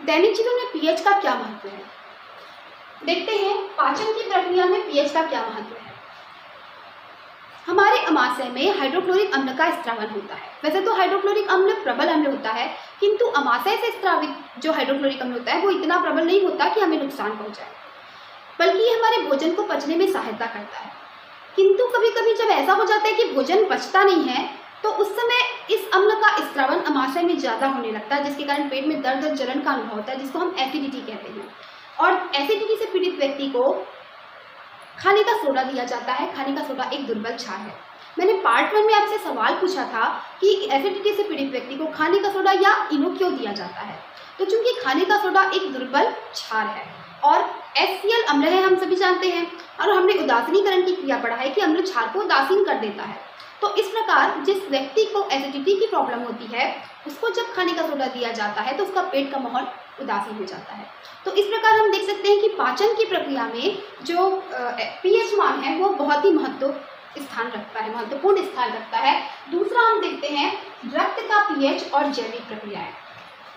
दैनिक जीवन में पीएच का क्या महत्व है? देखते हैं पाचन की प्रक्रिया में पीएच का क्या महत्व है। हमारे अमाशय में हाइड्रोक्लोरिक अम्ल का स्त्रावन होता है। वैसे तो हाइड्रोक्लोरिक अम्ल प्रबल अम्ल होता है, किंतु अमाशय से स्रावित जो हाइड्रोक्लोरिक अम्ल होता है वो इतना प्रबल नहीं होता कि हमें नुकसान पहुंचाए, बल्कि ये हमारे भोजन को पचने में सहायता करता है। किंतु कभी कभी जब ऐसा हो जाता है कि भोजन पचता नहीं है, तो उस समय इस अम्ल का स्त्रावन अमाशय में ज़्यादा होने लगता है, जिसके कारण पेट में दर्द और जलन का अनुभव होता है, जिसको हम एसिडिटी कहते हैं। और एसिडिटी से पीड़ित व्यक्ति को खाने का सोडा दिया जाता है। खाने का सोडा एक दुर्बल क्षार है। मैंने पार्ट 1 में आपसे सवाल पूछा था कि एसिडिटी से पीड़ित व्यक्ति को खाने का सोडा या इनो क्यों दिया जाता है। तो चूंकि खाने का सोडा एक दुर्बल क्षार है और HCl अम्ल है, हम सभी जानते हैं, और हमने उदासीनीकरण की क्रिया पढ़ा है कि अम्ल क्षार को उदासीन कर देता है। तो इस प्रकार जिस व्यक्ति को एसिडिटी की प्रॉब्लम होती है, उसको जब खाने का सोडा दिया जाता है तो उसका पेट का माहौल उदासीन हो जाता है। तो इस प्रकार हम देख सकते हैं कि पाचन की प्रक्रिया में जो पीएच मान है वो बहुत ही महत्वपूर्ण स्थान रखता है। दूसरा हम देखते हैं रक्त का पीएच और जैविक प्रक्रियाएं।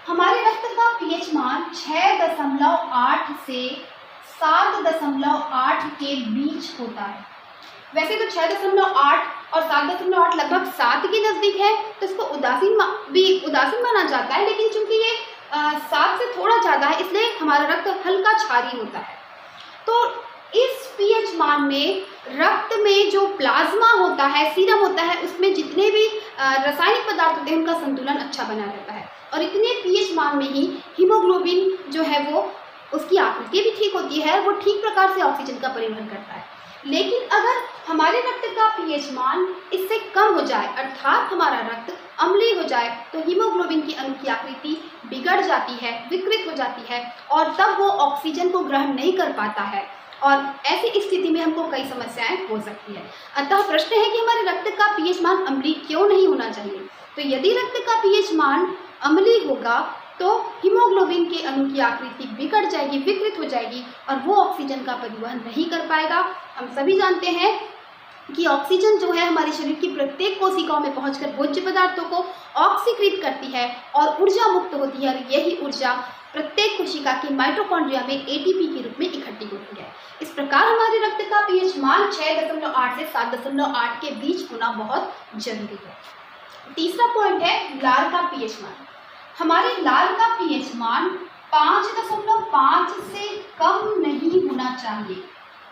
हमारे रक्त का पीएच मान 6.8 से 7.8 के बीच होता है। वैसे तो 6.8 और 7.8 लगभग 7 के नज़दीक है, तो इसको उदासीन माना जाता है, लेकिन चूंकि ये 7 से थोड़ा ज़्यादा है, इसलिए हमारा रक्त हल्का क्षारीय होता है। तो इस पीएच मान में रक्त में जो प्लाज्मा होता है, सीरम होता है, उसमें जितने भी रासायनिक पदार्थ होते हैं उनका संतुलन अच्छा बना रहता है। और इतने पीएच मान में ही हीमोग्लोबिन जो है वो उसकी आकृति भी ठीक होती है, वो ठीक प्रकार से ऑक्सीजन का परिवहन करता है। लेकिन अगर हमारे रक्त का पीएच मान इससे कम हो जाए, अर्थात हमारा रक्त अम्लीय हो जाए, तो हीमोग्लोबिन की अणु की आकृति बिगड़ जाती है, विकृत हो जाती है, और तब वो ऑक्सीजन को ग्रहण नहीं कर पाता है, और ऐसी स्थिति में हमको कई समस्याएं हो सकती है। अतः प्रश्न है कि हमारे रक्त का पीएच मान अम्लीय क्यों नहीं होना चाहिए। तो यदि रक्त का पीएच मान अम्लीय होगा तो हीमोग्लोबिन के अणु की आकृति बिगड़ जाएगी, विकृत हो जाएगी, और वो ऑक्सीजन का परिवहन नहीं कर पाएगा। हम सभी जानते हैं कि ऑक्सीजन जो है हमारे शरीर की प्रत्येक कोशिकाओं में पहुंचकर भोज्य पदार्थों को ऑक्सीकृत करती है और ऊर्जा मुक्त होती है, और यही ऊर्जा प्रत्येक कोशिका के माइटोकॉन्ड्रिया में एटीपी के रूप में इकट्ठी होती है। इस प्रकार हमारे रक्त का पीएच मान 6.8 से 7.8 के बीच होना बहुत जरूरी है। तीसरा पॉइंट है लार का पीएच मान। हमारे लार का पीएच मान 5.5 से कम नहीं होना चाहिए।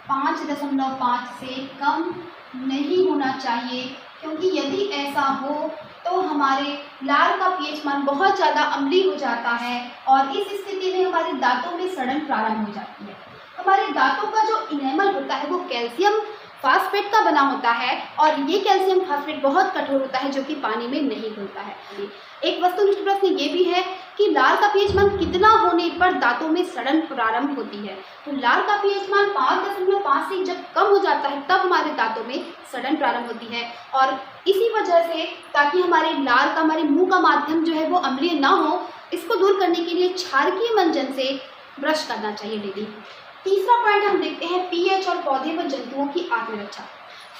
5.5 से कम नहीं होना चाहिए, क्योंकि यदि ऐसा हो तो हमारे लार का पीएच मान बहुत ज़्यादा अम्लीय हो जाता है, और इस स्थिति में हमारे दांतों में सड़न प्रारंभ हो जाती है। हमारे दांतों का जो इनेमल होता है वो कैल्शियम फास्फेट का बना होता है, और ये कैल्शियम फास्फेट बहुत कठोर होता है जो कि पानी में नहीं घुलता है। एक वस्तुनिष्ठ प्रश्न ये भी है कि लार का पीएच मान कितना होने पर दांतों में सड़न प्रारंभ होती है। तो लार का पीएच मान 5.5 से जब कम हो जाता है तब हमारे दांतों में सड़न प्रारंभ होती है, और इसी वजह से ताकि हमारे लार का, हमारे मुंह का माध्यम जो है वो अम्लीय ना हो, इसको दूर करने के लिए क्षारकीय मंजन से ब्रश करना चाहिए डेली। तीसरा पॉइंट हम देखते हैं पीएच और पौधे व जंतुओं की आत्मरक्षा।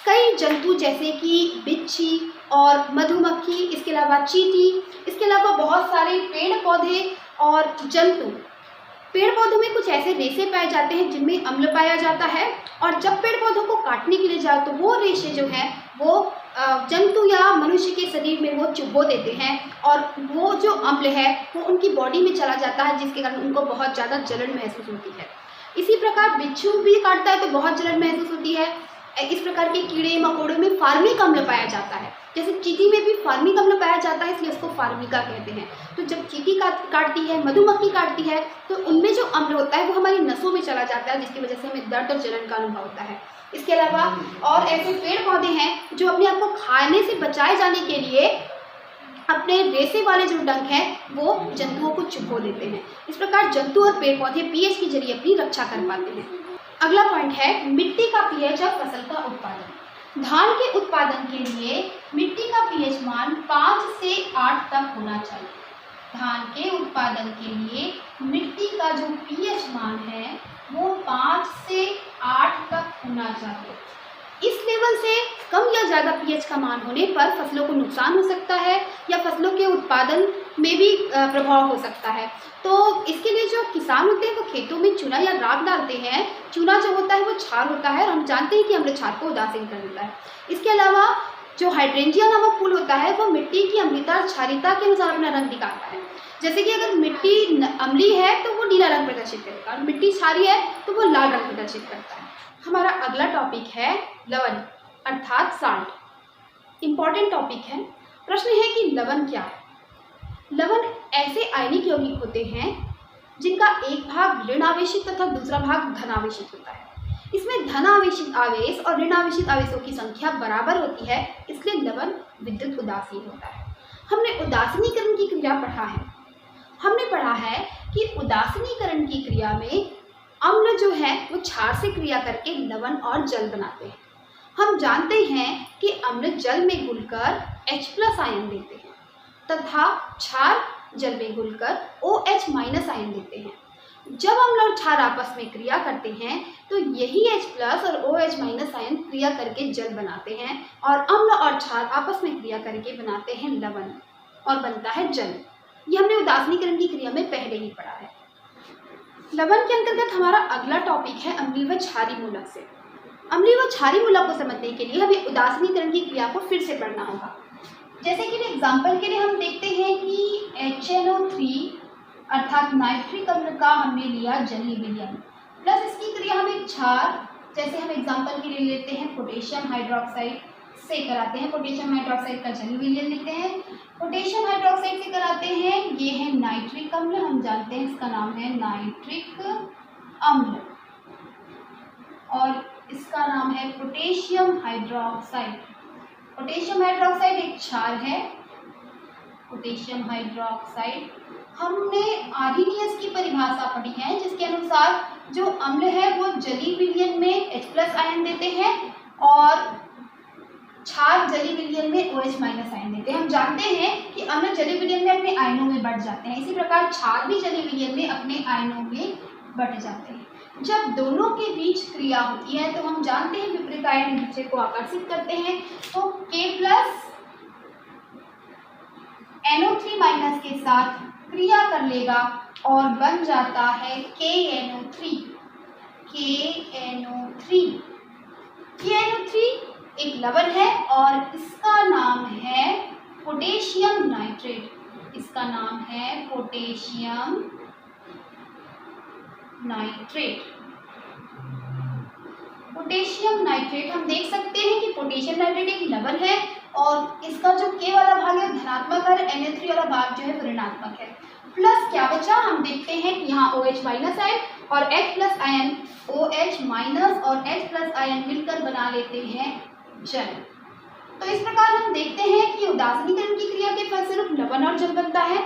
कई जंतु जैसे कि बिच्छी और मधुमक्खी, इसके अलावा चींटी, इसके अलावा बहुत सारे पेड़ पौधे और जंतु, पेड़ पौधों में कुछ ऐसे रेशे पाए जाते हैं जिनमें अम्ल पाया जाता है, और जब पेड़ पौधों को काटने के लिए जाओ तो वो रेशे जो है वो जंतु या मनुष्य के शरीर में वो चुभो देते हैं, और वो जो अम्ल है वो उनकी बॉडी में चला जाता है, जिसके कारण उनको बहुत ज़्यादा जलन महसूस होती है। इसी प्रकार बिच्छू भी काटता है तो बहुत जलन महसूस होती है। इस प्रकार के कीड़े मकोड़ों में फार्मिक अम्ल पाया जाता है, जैसे चींटी में भी फार्मिक अम्ल पाया जाता है, इसलिए उसको फार्मिका कहते हैं। तो जब चींटी काटती है, मधुमक्खी काटती है, तो उनमें जो अम्ल होता है वो हमारी नसों में चला जाता है, जिसकी वजह से हमें दर्द और जलन का अनुभव होता है। इसके अलावा और ऐसे पेड़ पौधे हैं जो अपने आप को खाने से बचाए जाने के लिए अपने रेशे वाले जो डंक हैं वो जंतुओं को चुभो देते हैं। इस प्रकार जंतु और पेड़ पौधे पीएच के जरिए अपनी रक्षा कर पाते हैं। अगला पॉइंट है मिट्टी का पीएच और फसल का उत्पादन। धान के उत्पादन के लिए मिट्टी का पीएच मान 5 से 8 तक होना चाहिए। धान के उत्पादन के लिए मिट्टी का जो पीएच मान है वो 5 से 8 तक होना चाहिए। इस लेवल से कम या ज़्यादा पीएच का मान होने पर फसलों को नुकसान हो सकता है, या फसलों के उत्पादन में भी प्रभाव हो सकता है। तो इसके लिए जो किसान होते हैं वो खेतों में चूना या राख डालते हैं। चूना जो होता है वो क्षार होता है और हम जानते हैं कि अम्ल क्षार को उदासीन कर देता है। इसके अलावा जो हाइड्रेंजिया नामक फूल होता है वो मिट्टी की अम्लता और क्षारीयता के अनुसार अपना रंग दिखाता है। जैसे कि अगर मिट्टी अम्लीय है तो वो नीला रंग प्रदर्शित करेगा और मिट्टी क्षारीय है तो वो लाल रंग प्रदर्शित करता है। हमारा अगला टॉपिक है लवण अर्थात साल्ट। इम्पॉर्टेंट टॉपिक है। प्रश्न है कि लवण क्या है। लवण ऐसे आयनिक यौगिक होते हैं जिनका एक भाग ऋण आवेशित तथा दूसरा भाग धन आवेशित होता है। इसमें धन आवेशित आवेश और ऋण आवेशित आवेशों की संख्या बराबर होती है, इसलिए लवण विद्युत उदासीन होता है। हमने उदासीनीकरण की क्रिया पढ़ा है। हमने पढ़ा है कि उदासीनीकरण की क्रिया में अम्ल जो है वो क्षार से क्रिया करके लवण और जल बनाते हैं। हम जानते हैं कि अम्ल जल में घुलकर H+ आयन देते हैं तथा क्षार जल में घुलकर OH- आयन देते हैं। जब अम्ल और क्षार आपस में क्रिया करते हैं तो यही H+ और OH- आयन क्रिया करके जल बनाते हैं और अम्ल और क्षार आपस में क्रिया करके बनाते हैं लवण और बनता है जल। ये हमने उदासीनीकरण की क्रिया में पहले ही पढ़ा है। लवण के अंतर्गत हमारा अगला टॉपिक है अम्लीय व क्षारीय मूलक से। अम्लीय व क्षारीय मूलक को समझने के लिए हमें उदासीनीकरण की क्रिया को फिर से पढ़ना होगा। जैसे कि एग्जाम्पल के लिए हम देखते हैं कि HNO3 अर्थात नाइट्रिक अम्ल का हमने लिया जलीय विलयन प्लस इसकी क्रिया हमें क्षार, जैसे हम एग्जाम्पल के लिए लेते हैं पोटेशियम हाइड्रोक्साइड से कराते हैं। पोटेशियम हाइड्रोक्साइड का जलीय विलयन लिखते हैं। पोटेशियम हाइड्रोक्साइड से कराते हैं, ये है नाइट्रिक अम्ल, हम जानते हैं इसका नाम है नाइट्रिक अम्ल और इसका नाम है पोटेशियम हाइड्रोक्साइड। पोटेशियम हाइड्रोक्साइड एक क्षार है। पोटेशियम हाइड्रोक्साइड हमने आर्हीनियस की परिभाषा पढ़ी है जिसके अनुसार जो अम्ल है वो जलीय विलयन में H+ आयन देते हैं और क्षार जलीय विलयन में OH- आयन देते हैं। हम जानते हैं कि अम्ल जलीय विलयन में अपने आयनों में बढ़ जाते हैं, इसी प्रकार क्षार भी जलीय विलयन में अपने आयनों में बढ़ जाते हैं। जब दोनों के बीच क्रिया होती है तो हम जानते हैं विपरीत आयन एक दूसरे को आकर्षित करते हैं, तो K+ NO3- के साथ क्रिया कर लेगा और बन जाता है KNO3। KNO3 एक लवण है और इसका नाम है पोटेशियम नाइट्रेट। इसका नाम है पोटेशियम नाइट्रेट। पोटेशियम नाइट्रेट हम देख सकते हैं कि पोटेशियम नाइट्रेट एक लवण है और इसका जो K वाला भाग है धनात्मक और Na3 वाला भाग जो है वो ऋणात्मक है। प्लस क्या बचा, हम देखते हैं कि यहाँ OH- आयन और H+ आयन, OH- और H+ आयन मिलकर बना लेते हैं जल। तो इस प्रकार हम देखते हैं कि उदासीनीकरण की क्रिया के फलस्वरूप लवण और जल बनता है।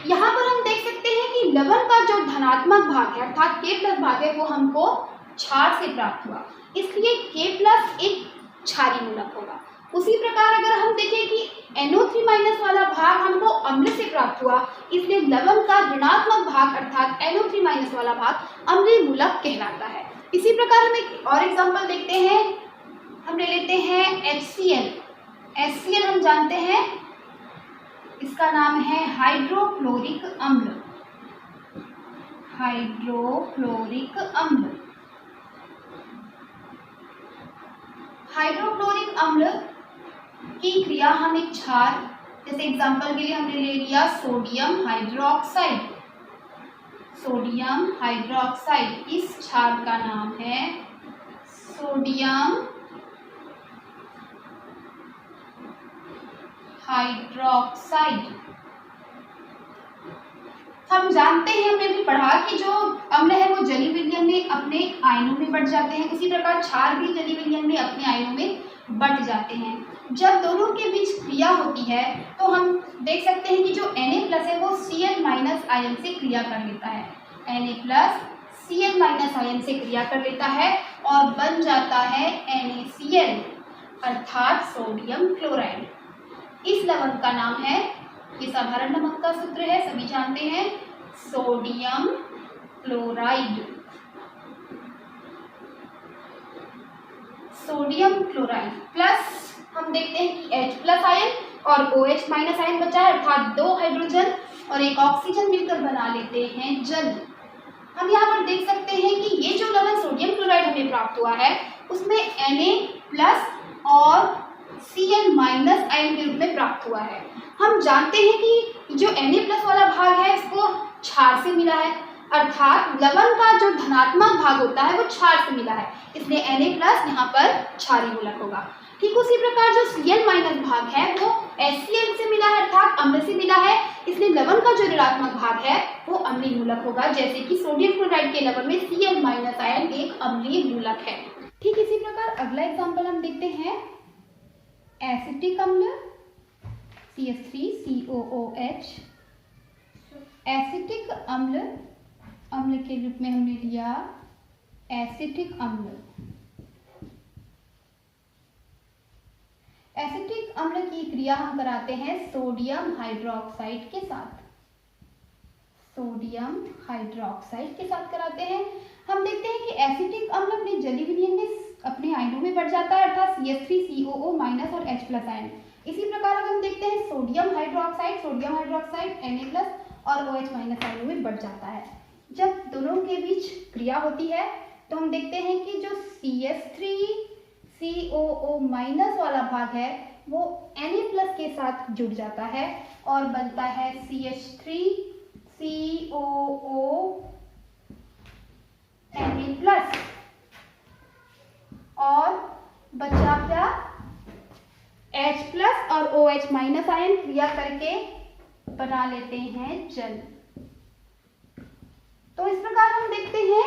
यहाँ पर हम देख सकते हैं कि लवण का जो धनात्मक भाग है अर्थात K+ भाग है वो हमको क्षार से प्राप्त हुआ, इसलिए K+ एक क्षारीय मूलक होगा। उसी प्रकार अगर हम देखें कि NO3- वाला भाग हमको अम्ल से प्राप्त हुआ, इसलिए लवण का ऋणात्मक भाग अर्थात NO3- वाला भाग अम्लीय मूलक कहलाता है। इसी प्रकार हम एक और एग्जाम्पल देखते हैं। हम ले लेते हैं HCl। HCl हम जानते हैं इसका नाम है हाइड्रोक्लोरिक अम्ल। हाइड्रोक्लोरिक अम्ल। हाइड्रोक्लोरिक अम्ल की क्रिया हम एक क्षार, जैसे एग्जांपल के लिए हमने ले लिया सोडियम हाइड्रोक्साइड। सोडियम हाइड्रोक्साइड, इस क्षार का नाम है सोडियम हाइड्रोक्साइड। हम जानते हैं, हमने भी पढ़ा कि जो अम्ल है वो जलीय विलयन में अपने आयनों में बढ़ जाते हैं, इसी प्रकार क्षार भी जलीय विलयन में अपने आयनों में बढ़ जाते हैं। जब दोनों के बीच क्रिया होती है तो हम देख सकते हैं कि जो Na+ है वो Cl- आयन से क्रिया कर लेता है। Na+ Cl- आयन से क्रिया कर लेता है और बन जाता है NaCl अर्थात सोडियम क्लोराइड। इस लवण का नाम है, ये साधारण नमक का सूत्र है, सभी जानते हैं, sodium chloride. Sodium chloride plus हम देखते हैं कि H+ आयन, और OH माइनस आयन बचा है, अर्थात 2 हाइड्रोजन और एक ऑक्सीजन मिलकर बना लेते हैं जल। हम यहाँ पर देख सकते हैं कि ये जो लवण सोडियम क्लोराइड हमें प्राप्त हुआ है उसमें Na+ और Cl- आयन के रूप में प्राप्त हुआ है। हम जानते हैं कि जो Na+ वाला भाग है इसको क्षार से मिला है, अर्थात लवण का जो धनात्मक भाग होता है वो क्षार से मिला है, इसलिए Na+ यहाँ पर क्षारीय मूलक होगा। ठीक उसी प्रकार जो Cl- भाग है वो HCl से मिला है, अर्थात अम्ल से मिला है, इसलिए लवण का जो ऋणात्मक भाग है वो अम्लीय मूलक होगा, जैसे कि सोडियम क्लोराइड के लवण में Cl- आयन एक अम्लीय मूलक है। ठीक इसी प्रकार अगला एग्जाम्पल हम देखते हैं एसिटिक अम्ल CH3COOH। एसिटिक अम्ल के रूप में हमने लिया एसिटिक अम्ल। एसिटिक अम्ल की क्रिया हम कराते हैं सोडियम हाइड्रोक्साइड के साथ, सोडियम हाइड्रोक्साइड के साथ कराते हैं। हम देखते हैं कि एसिटिक अम्ल अपने जलीय विलयन में अपने आयनों में बढ़ जाता है, अर्थात CH3COO- और H+ आयन। इसी प्रकार अगर हम देखते हैं सोडियम हाइड्रोक्साइड Na+ और OH- आयनों में बढ़ जाता है। जब दोनों के बीच क्रिया होती है तो हम देखते हैं कि जो CH3COO- वाला भाग है वो Na+ के साथ जुड़ जाता है और बनता है CH3COO Na+, और बचा क्या H+ और OH- आयन क्रिया करके बना लेते हैं जल। तो इस प्रकार हम देखते हैं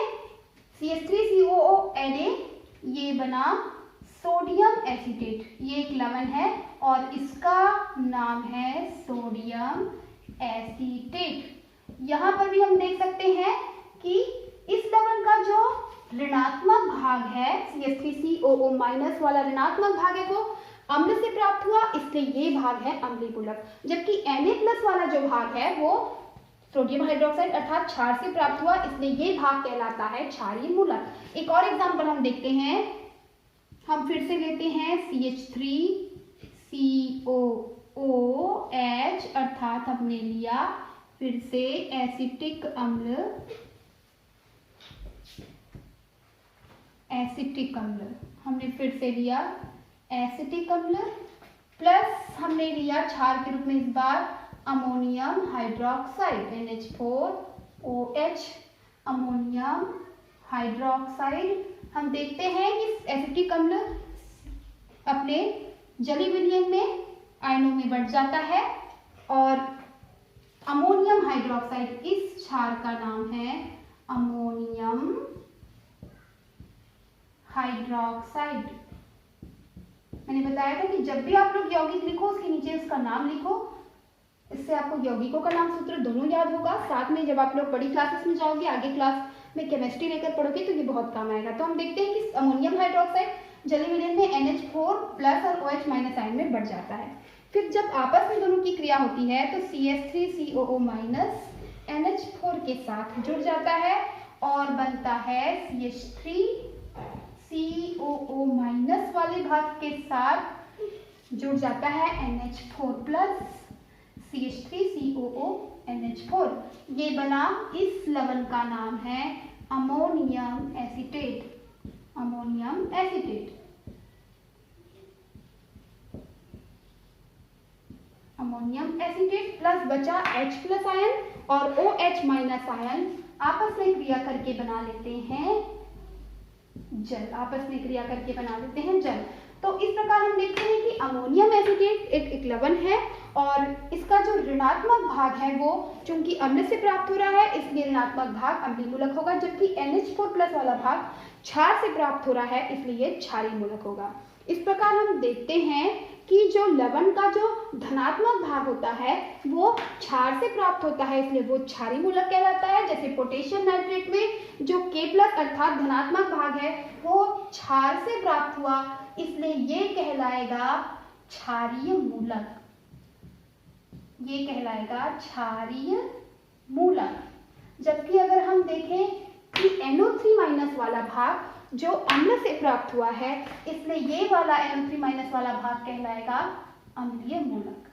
CH3COO Na ये बना सोडियम एसीटेट, ये एक लवण है और इसका नाम है सोडियम एसीटेट। यहाँ पर भी हम देख सकते हैं कि इस लवण का जो ऋणात्मक भाग है CH3COO- वाला ऋणात्मक भाग है वो अम्ल से प्राप्त हुआ, इसलिए ये भाग है अम्लीय मूलक, जबकि Na+ वाला जो भाग है वो सोडियम हाइड्रोक्साइड अर्थात क्षार से प्राप्त हुआ, इसलिए ये भाग कहलाता है क्षारीय मूलक। एक और एग्जांपल हम देखते हैं, हम फिर से लेते हैं CH3COOH, अर्थात हमने लिया फिर से एसिटिक अम्ल, हमने फिर से लिया एसिटिक अम्ल प्लस हमने लिया क्षार के रूप में इस बार ammonium hydroxide NH4OH, ammonium hydroxide. हम देखते हैं कि एसिटिक अम्ल अपने जलीय विलयन में आयनों में बढ़ जाता है और अमोनियम हाइड्रोक्साइड, इस क्षार का नाम है अमोनियम हाइड्रोक्साइड। मैंने बताया था कि जब भी आप लोग यौगिक लिखो उसके नीचे उसका नाम लिखो, इससे आपको यौगिकों का नाम सूत्र दोनों याद होगा। साथ में जब आप लोग बड़ी क्लासेस में जाओगे, आगे क्लास में केमिस्ट्री लेकर पढ़ोगे तो ये बहुत काम आएगा। तो हम देखते हैं कि अमोनियम हाइड्रोक्साइड जलीय विलयन में NH4+ और OH- आयन में बढ़ जाता है। फिर जब आपस में दोनों की क्रिया होती है तो CH3COO- NH4 के साथ जुड़ जाता है और बनता है CH3COO- वाले भाग के साथ जुड़ जाता है NH4+, CH3COO NH4। ये बना, इस लवण का नाम है ammonium acetate, ammonium acetate. Ammonium acetate plus बचा H+ आयन और OH- आयन आपस में क्रिया करके बना लेते हैं जल, आपस में क्रिया करके बना लेते हैं जल। तो इस प्रकार हम देखते हैं कि अमोनियम एसीटेट एक लवण है और इसका जो ऋणात्मक भाग है वो चूंकि अम्ल से प्राप्त हो रहा है इसलिए ऋणात्मक भाग अम्लीय मूलक होगा, जबकि NH4+ वाला भाग क्षार से प्राप्त हो रहा है इसलिए क्षारीय मूलक होगा। इस प्रकार हम देखते हैं कि जो लवण का जो धनात्मक भाग होता है वो क्षार से प्राप्त होता है इसलिए वो क्षारीय मूलक कहलाता है। जैसे पोटेशियम नाइट्रेट में जो K+ अर्थात धनात्मक भाग है वो क्षार से प्राप्त हुआ इसलिए ये कहलाएगा क्षारीय मूलक, ये कहलाएगा क्षारीय मूलक। जबकि अगर हम देखें कि NO3- वाला भाग जो अम्ल से प्राप्त हुआ है इसलिए ये वाला NO3- वाला भाग कहलाएगा अम्लीय मूलक।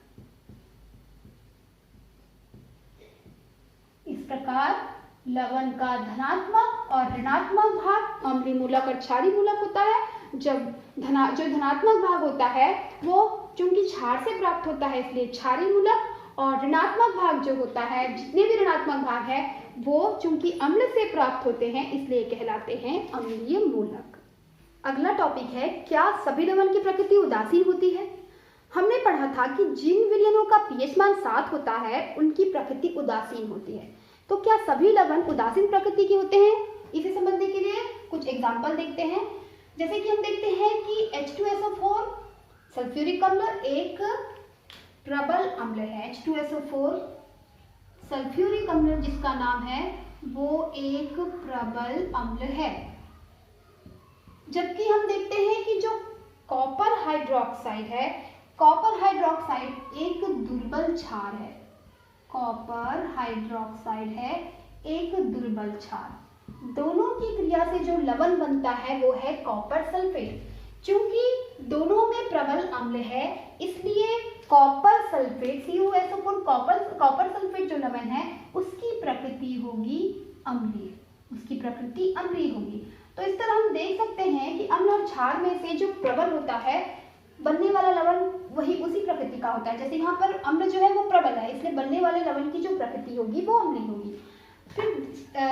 इस प्रकार लवण का धनात्मक और ऋणात्मक भाग अम्लीय मूलक और क्षारीय मूलक होता है। जो धनात्मक भाग होता है वो चूंकि क्षार से प्राप्त होता है इसलिए क्षारीय मूलक, और ऋणात्मक भाग जो होता है, जितने भी ऋणात्मक भाग है वो चूंकि अम्ल से प्राप्त होते हैं इसलिए कहलाते हैं अम्लीय मूलक। अगला टॉपिक है, क्या सभी लवण की प्रकृति उदासीन होती है? हमने पढ़ा था कि जिन विलयनों का पीएच मान 7 होता है उनकी प्रकृति उदासीन होती है। तो क्या सभी लवण उदासीन प्रकृति के होते हैं? इसे समझने के लिए कुछ एग्जाम्पल देखते हैं। जैसे कि हम देखते हैं कि H2SO4 सल्फ्यूरिक अम्ल एक प्रबल अम्ल है। H2SO4 सल्फ्यूरिक अम्ल जिसका नाम है वो एक प्रबल अम्ल है। जबकि हम देखते हैं कि जो कॉपर हाइड्रोक्साइड है, कॉपर हाइड्रोक्साइड एक दुर्बल क्षार है। कॉपर हाइड्रोक्साइड है एक दुर्बल क्षार। दोनों की क्रिया से जो लवण बनता है वो है कॉपर सल्फेट। चूंकि दोनों में प्रबल अम्ल है इसलिए copper sulphate CuSO4 copper sulphate जो लवण है उसकी प्रकृति होगी अम्लीय, उसकी प्रकृति अम्लीय होगी। तो इस तरह हम देख सकते हैं कि अम्ल और क्षार में से जो प्रबल होता है बनने वाला लवण वही उसी प्रकृति का होता है। जैसे यहाँ पर अम्ल जो है वो प्रबल है इसलिए बनने वाले लवण की जो प्रकृति होगी वो अम्लीय होगी। फिर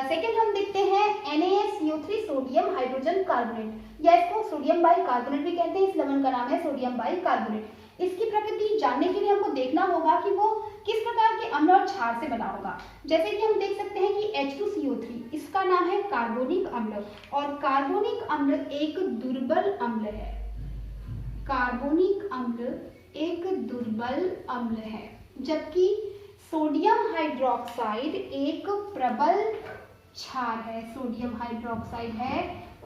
सेकंड हम देखते हैं NaCO3 सोडियम हाइड्रोजन कार्बोनेट, या इसको सोडियम बाइकार्बोनेट भी कहते हैं। इस लवण का नाम है सोडियम बाइकार्बोनेट। इसकी प्रकृति जानने के लिए हमको देखना होगा कि वो किस प्रकार के अम्ल और क्षार से बना होगा। जैसे कि हम देख सकते हैं कि H2CO3 इसका नाम है कार्बोनिक अम्ल, और कार्बोनिक अम्ल एक दुर्बल अम्ल है। कार्बोनिक अम्ल एक दुर्बल अम्ल है, जबकि सोडियम हाइड्रोक्साइड एक प्रबल क्षार है। सोडियम हाइड्रोक्साइड है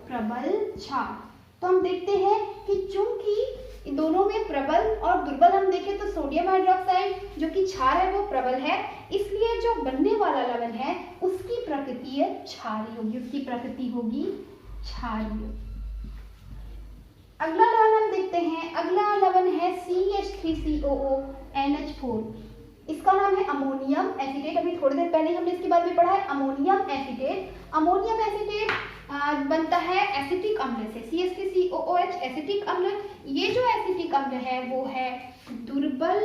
प्रबल क्षार। तो हम देखते हैं कि चूंकि दोनों में प्रबल और दुर्बल हम देखें तो सोडियम हाइड्रोक्साइड जो कि क्षार है वो प्रबल है, इसलिए जो बनने वाला लवण है उसकी प्रकृति क्षारीय होगी, उसकी प्रकृति होगी क्षारीय। अगला लवण हम देखते हैं, अगला लवण है CH3COO NH4। इसका नाम है अमोनियम एसीटेट। अभी थोड़ी देर पहले हमने इसके बारे में पढ़ा है अमोनियम एसीटेट। अमोनियम एसीटेट बनता है एसिटिक अम्ल से, CH3COOH एसिटिक अम्ल। ये जो एसिटिक अम्ल है वो है दुर्बल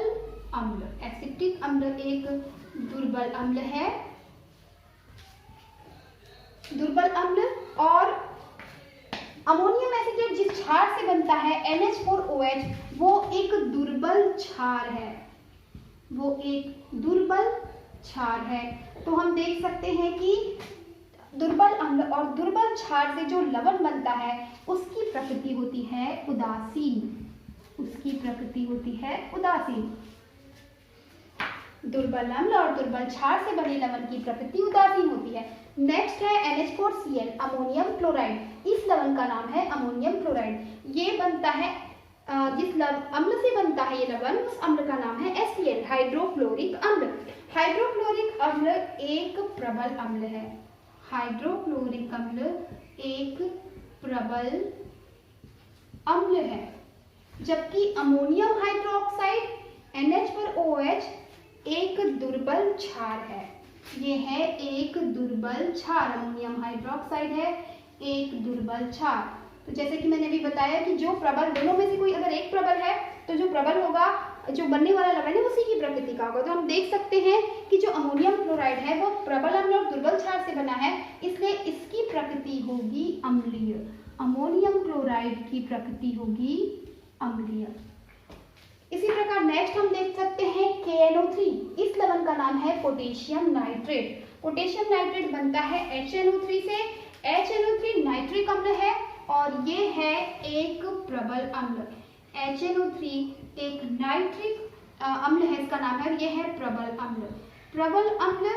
अम्ल। एसिटिक अम्ल एक दुर्बल अम्ल है, दुर्बल अम्ल। और अमोनियम एसीटेट जिस क्षार से बनता है NH4OH वो एक दुर्बल क्षार है, वो एक दुर्बल क्षार है। तो हम देख सकते हैं कि दुर्बल अम्ल और दुर्बल क्षार से जो लवण बनता है उसकी प्रकृति होती है उदासीन, उसकी प्रकृति होती है उदासीन। दुर्बल अम्ल और दुर्बल क्षार से बने लवण की प्रकृति उदासीन होती है। नेक्स्ट है NH4Cl अमोनियम क्लोराइड। इस लवण का नाम है अमोनियम क्लोराइड। ये बनता है जिस अम्ल से बनता है ये लवण, उस अम्ल का नाम है HCl हाइड्रोक्लोरिक अम्ल। हाइड्रोक्लोरिक अम्ल एक प्रबल अम्ल है। हाइड्रोक्लोरिक अम्ल एक प्रबल अम्ल है, जबकि अमोनियम हाइड्रोक्साइड NH4OH एक दुर्बल क्षार है। ये है एक दुर्बल क्षार, अमोनियम हाइड्रोक्साइड है एक दुर्बल क्षार। तो जैसे कि मैंने अभी बताया कि जो प्रबल, दोनों में से कोई अगर एक प्रबल है तो जो प्रबल होगा, जो बनने वाला लवण है उसी की प्रकृति का होगा। तो हम देख सकते हैं कि जो अमोनियम क्लोराइड है वो प्रबल अम्ल और दुर्बल क्षार से बना है, इसलिए इसकी प्रकृति होगी अम्लीय। अमोनियम क्लोराइड की प्रकृति होगी अम्लीय। इसी प्रकार नेक्स्ट हम देख सकते हैं KNO3। इस लवण का नाम है पोटेशियम नाइट्रेट। पोटेशियम नाइट्रेट बनता है HNO3 से। HNO3 नाइट्रिक अम्ल है और ये है एक प्रबल अम्ल। HNO3 एक नाइट्रिक अम्ल है, इसका नाम है, ये है प्रबल अम्ल। प्रबल अम्ल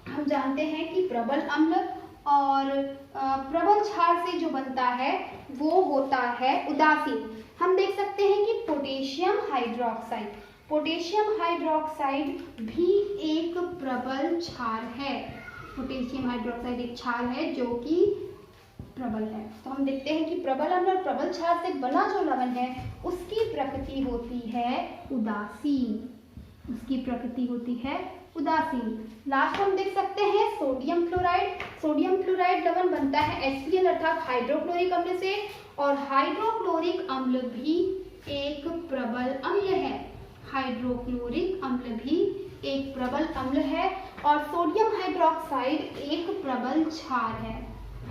हम जानते हैं कि प्रबल अम्ल और प्रबल क्षार से जो बनता है वो होता है उदासीन। हम देख सकते हैं कि पोटेशियम हाइड्रोक्साइड, पोटेशियम हाइड्रोक्साइड भी एक प्रबल क्षार है। पोटेशियम हाइड्रोक्साइड एक क्षार है जो कि प्रबल है। तो हम देखते हैं कि प्रबल अम्ल और प्रबल क्षार से बना जो लवण है उसकी प्रकृति होती है उदासीन। उसकी प्रकृति होती है उदासीन। लास्ट हम देख सकते हैं सोडियम क्लोराइड। सोडियम क्लोराइड लवण बनता है HCl अर्थात हाइड्रोक्लोरिक अम्ल से, और हाइड्रोक्लोरिक अम्ल भी एक प्रबल अम्ल है। हाइड्रोक्लोरिक अम्ल भी एक प्रबल अम्ल है, और सोडियम हाइड्रोक्साइड एक प्रबल क्षार है।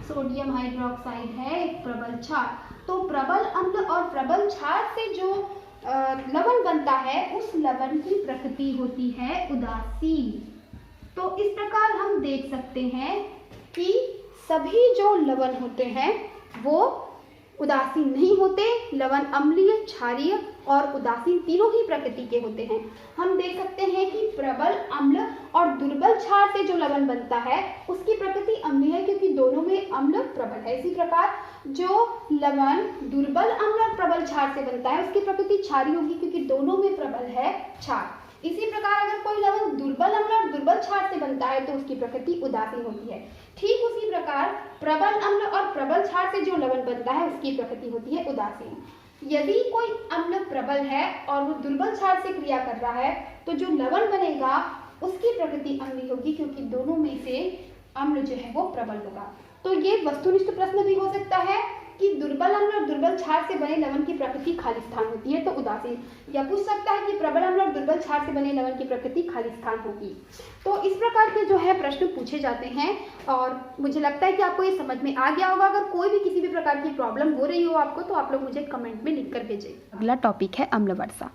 सोडियम हाइड्रोक्साइड है एक प्रबल क्षार। तो प्रबल अम्ल और प्रबल क्षार से जो लवण बनता है उस लवण की प्रकृति होती है उदासीन। तो इस प्रकार हम देख सकते हैं कि सभी जो लवण होते हैं वो उदासीन नहीं होते। लवण अम्लीय, क्षारीय और उदासीन तीनों ही प्रकृति के होते हैं। हम देख सकते हैं कि प्रबल अम्ल और दुर्बल क्षार से जो लवण बनता है उसकी प्रकृति अम्लीय है, क्योंकि दोनों में अम्ल प्रबल है। इसी प्रकार जो लवण दुर्बल अम्ल और प्रबल क्षार से बनता है उसकी प्रकृति क्षारीय होगी, क्योंकि दोनों में प्रबल है क्षार। इसी प्रकार अगर कोई लवण दुर्बल अम्ल और दुर्बल क्षार से बनता है तो उसकी प्रकृति उदासीन होती है। ठीक उसी प्रकार प्रबल अम्ल और प्रबल क्षार से जो लवण बनता है उसकी प्रकृति होती है उदासीन। यदि कोई अम्ल प्रबल है और वो दुर्बल क्षार से क्रिया कर रहा है तो जो लवण बनेगा उसकी प्रकृति अम्लीय होगी, क्योंकि दोनों में से अम्ल जो है वो प्रबल होगा। तो ये वस्तुनिष्ठ प्रश्न भी हो सकता है कि दुर्बल अम्ल और दुर्बल क्षार से बने लवण की प्रकृति खाली स्थान होती है तो उदासीन, या पूछ सकता है कि प्रबल अम्ल और दुर्बल क्षार से बने लवण की प्रकृति खाली स्थान होगी। तो इस प्रकार के जो है प्रश्न पूछे जाते हैं, और मुझे लगता है कि आपको ये समझ में आ गया होगा। अगर कोई भी किसी भी प्रकार की प्रॉब्लम हो रही हो आपको तो आप लोग मुझे कमेंट में लिख कर भेजें। अगला टॉपिक है अम्ल वर्षा।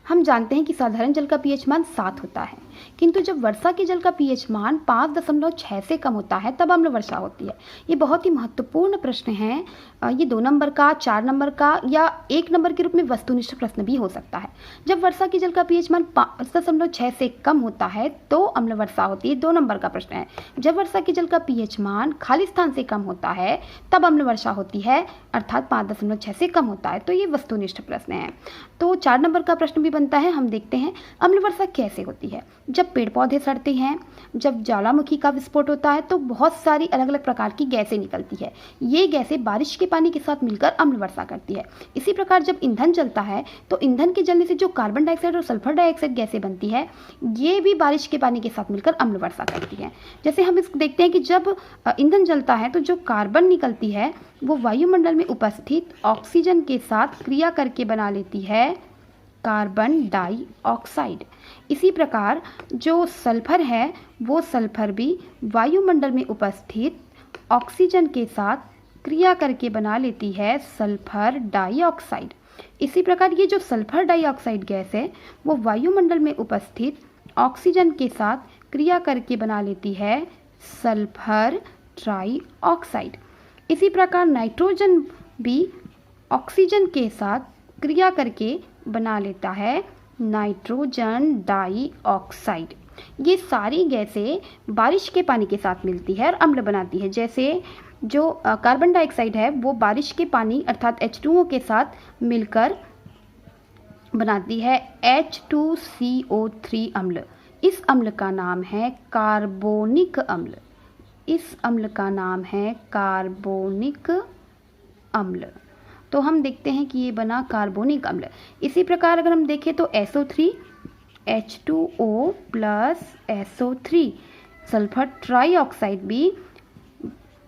हम जानते हैं कि साधारण जल का पीएच मान 7 होता है, किंतु जब वर्षा के जल का पीएच मान 5.6 से कम होता है तब अम्ल वर्षा होती है। ये बहुत ही महत्वपूर्ण प्रश्न है। ये 2 नंबर का, 4 नंबर का या 1 नंबर के रूप में वस्तुनिष्ठ प्रश्न भी हो सकता है। जब वर्षा के जल का पीएच मान 5.6 से कम होता है तो अम्ल वर्षा होती है। 2 नंबर का प्रश्न है, जब वर्षा के जल का पीएच मान खाली स्थान से कम होता है तब अम्ल वर्षा होती है, अर्थात 5.6 से कम होता है। तो ये वस्तुनिष्ठ प्रश्न है। तो 4 नंबर का प्रश्न भी बनता है। हम देखते हैं अम्ल वर्षा कैसे होती है। जब पेड़ पौधे सड़ते हैं, जब ज्वालामुखी का विस्फोट होता है तो बहुत सारी अलग अलग प्रकार की गैसें निकलती है। ये गैसें बारिश के पानी के साथ मिलकर अम्ल वर्षा करती है। इसी प्रकार जब ईंधन जलता है तो ईंधन के जलने से जो कार्बन डाइऑक्साइड और सल्फर डाइऑक्साइड गैसें बनती है ये भी बारिश के पानी के साथ मिलकर अम्ल वर्षा करती है। जैसे हम इसको देखते हैं कि जब ईंधन जलता है तो जो कार्बन निकलती है वो वायुमंडल में उपस्थित ऑक्सीजन के साथ क्रिया करके बना लेती है कार्बन डाइऑक्साइड। इसी प्रकार जो सल्फर है वो सल्फर भी वायुमंडल में उपस्थित ऑक्सीजन के साथ क्रिया करके बना लेती है सल्फर डाइऑक्साइड। इसी प्रकार ये जो सल्फर डाइऑक्साइड गैस है वो वायुमंडल में उपस्थित ऑक्सीजन के साथ क्रिया करके बना लेती है सल्फर ट्राइऑक्साइड। इसी प्रकार नाइट्रोजन भी ऑक्सीजन के साथ क्रिया करके बना लेता है नाइट्रोजन डाइऑक्साइड। ये सारी गैसें बारिश के पानी के साथ मिलती है और अम्ल बनाती है। जैसे जो कार्बन डाइऑक्साइड है वो बारिश के पानी अर्थात H2O के साथ मिलकर बनाती है H2CO3 अम्ल। इस अम्ल का नाम है कार्बोनिक अम्ल। इस अम्ल का नाम है कार्बोनिक अम्ल। तो हम देखते हैं कि ये बना कार्बोनिक अम्ल। इसी प्रकार अगर हम देखें तो SO3 H2O plus SO3 sulphur trioxide भी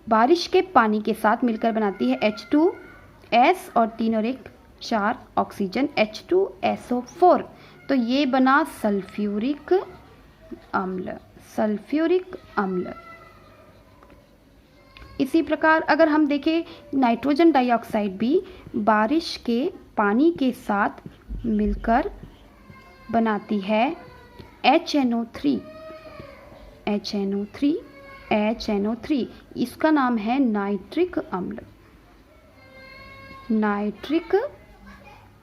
बारिश के पानी के साथ मिलकर बनाती है H2S और 3 और 1 4 ऑक्सीजन H2SO4। तो ये बना सल्फ्यूरिक अम्ल। सल्फ्यूरिक अम्ल। इसी प्रकार अगर हम देखें नाइट्रोजन डाइऑक्साइड भी बारिश के पानी के साथ मिलकर बनाती है HNO3। HNO3 इसका नाम है नाइट्रिक अम्ल। नाइट्रिक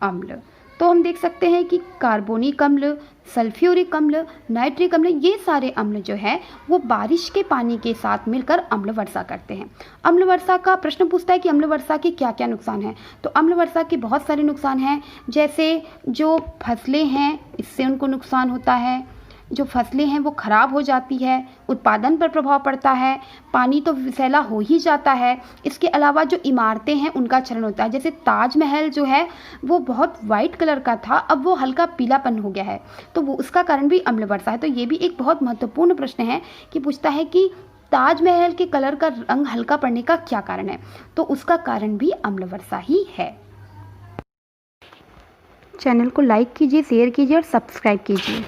अम्ल। तो हम देख सकते हैं कि कार्बोनिक अम्ल, सल्फ्यूरिक अम्ल, नाइट्रिक अम्ल ये सारे अम्ल जो है वो बारिश के पानी के साथ मिलकर अम्ल वर्षा करते हैं। अम्ल वर्षा का प्रश्न पूछता है कि अम्ल वर्षा के क्या क्या नुकसान हैं। तो अम्ल वर्षा के बहुत सारे नुकसान हैं। जैसे जो फसलें हैं इससे उनको नुकसान होता है, जो फसलें हैं वो ख़राब हो जाती है, उत्पादन पर प्रभाव पड़ता है, पानी तो विषैला हो ही जाता है। इसके अलावा जो इमारतें हैं उनका क्षरण होता है। जैसे ताजमहल जो है वो बहुत वाइट कलर का था, अब वो हल्का पीलापन हो गया है, तो वो उसका कारण भी अम्ल वर्षा है। तो ये भी एक बहुत महत्वपूर्ण प्रश्न है कि पूछता है कि ताजमहल के कलर का रंग हल्का पड़ने का क्या कारण है, तो उसका कारण भी अम्ल वर्षा ही है। चैनल को लाइक कीजिए, शेयर कीजिए और सब्सक्राइब कीजिए।